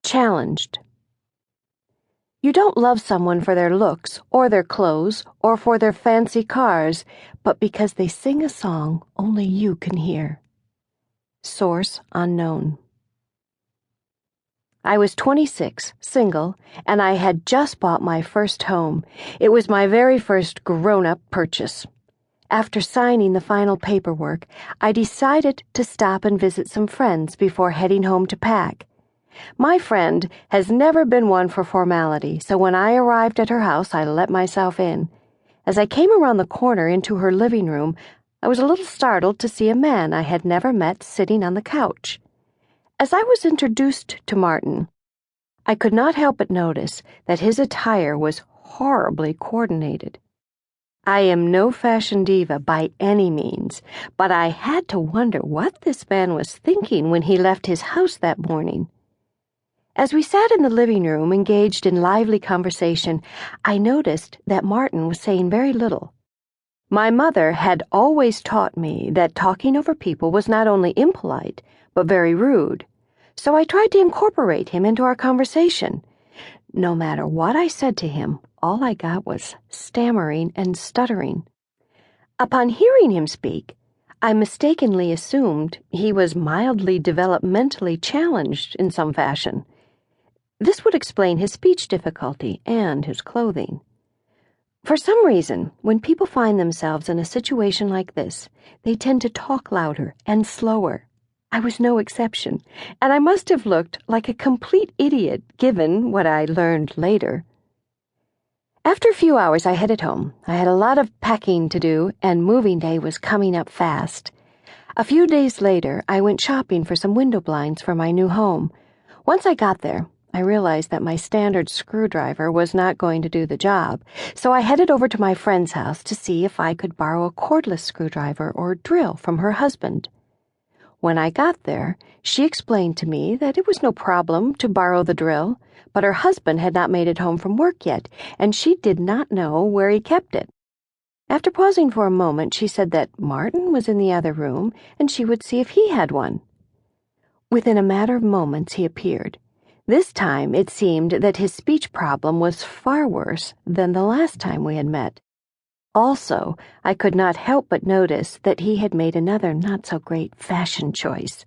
Challenged. You don't love someone for their looks, or their clothes, or for their fancy cars, but because they sing a song only you can hear. Source unknown. I was 26, single, and I had just bought my first home. It was my very first grown-up purchase. After signing the final paperwork, I decided to stop and visit some friends before heading home to pack. My friend has never been one for formality, so when I arrived at her house, I let myself in. As I came around the corner into her living room, I was a little startled to see a man I had never met sitting on the couch. As I was introduced to Martin, I could not help but notice that his attire was horribly coordinated. I am no fashion diva by any means, but I had to wonder what this man was thinking when he left his house that morning. As we sat in the living room engaged in lively conversation, I noticed that Martin was saying very little. My mother had always taught me that talking over people was not only impolite, but very rude, so I tried to incorporate him into our conversation. No matter what I said to him, all I got was stammering and stuttering. Upon hearing him speak, I mistakenly assumed he was mildly developmentally challenged in some fashion. This would explain his speech difficulty and his clothing. For some reason, when people find themselves in a situation like this, they tend to talk louder and slower. I was no exception, and I must have looked like a complete idiot given what I learned later. After a few hours, I headed home. I had a lot of packing to do, and moving day was coming up fast. A few days later, I went shopping for some window blinds for my new home. Once I got there, I realized that my standard screwdriver was not going to do the job, so I headed over to my friend's house to see if I could borrow a cordless screwdriver or drill from her husband. When I got there, she explained to me that it was no problem to borrow the drill, but her husband had not made it home from work yet, and she did not know where he kept it. After pausing for a moment, she said that Martin was in the other room, and she would see if he had one. Within a matter of moments, he appeared. This time, it seemed that his speech problem was far worse than the last time we had met. Also, I could not help but notice that he had made another not-so-great fashion choice.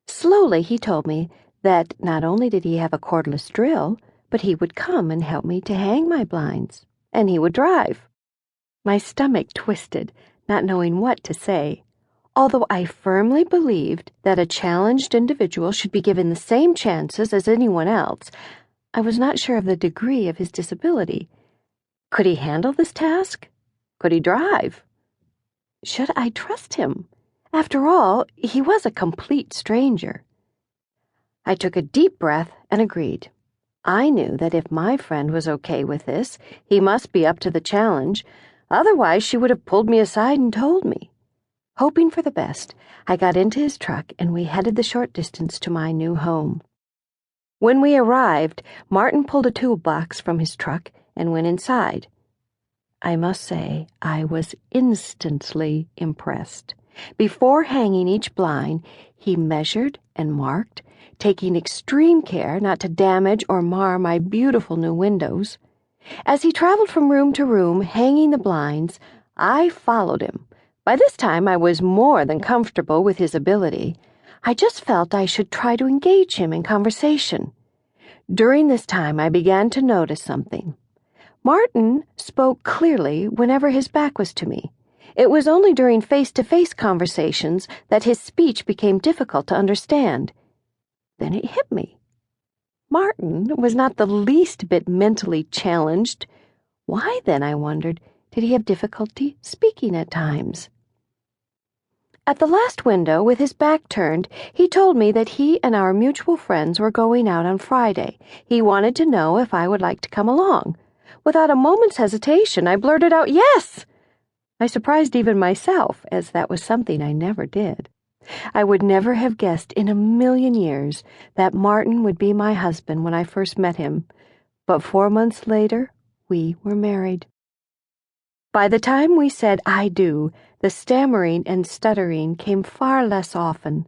Slowly, he told me that not only did he have a cordless drill, but he would come and help me to hang my blinds, and he would drive. My stomach twisted, not knowing what to say. Although I firmly believed that a challenged individual should be given the same chances as anyone else, I was not sure of the degree of his disability. Could he handle this task? Could he drive? Should I trust him? After all, he was a complete stranger. I took a deep breath and agreed. I knew that if my friend was okay with this, he must be up to the challenge. Otherwise, she would have pulled me aside and told me. Hoping for the best, I got into his truck and we headed the short distance to my new home. When we arrived, Martin pulled a toolbox from his truck and went inside. I must say, I was instantly impressed. Before hanging each blind, he measured and marked, taking extreme care not to damage or mar my beautiful new windows. As he traveled from room to room, hanging the blinds, I followed him. By this time, I was more than comfortable with his ability. I just felt I should try to engage him in conversation. During this time, I began to notice something. Martin spoke clearly whenever his back was to me. It was only during face-to-face conversations that his speech became difficult to understand. Then it hit me. Martin was not the least bit mentally challenged. Why then, I wondered, did he have difficulty speaking at times? At the last window, with his back turned, he told me that he and our mutual friends were going out on Friday. He wanted to know if I would like to come along. Without a moment's hesitation, I blurted out, "Yes!" I surprised even myself, as that was something I never did. I would never have guessed in a million years that Martin would be my husband when I first met him, but 4 months later, we were married. By the time we said "I do," the stammering and stuttering came far less often.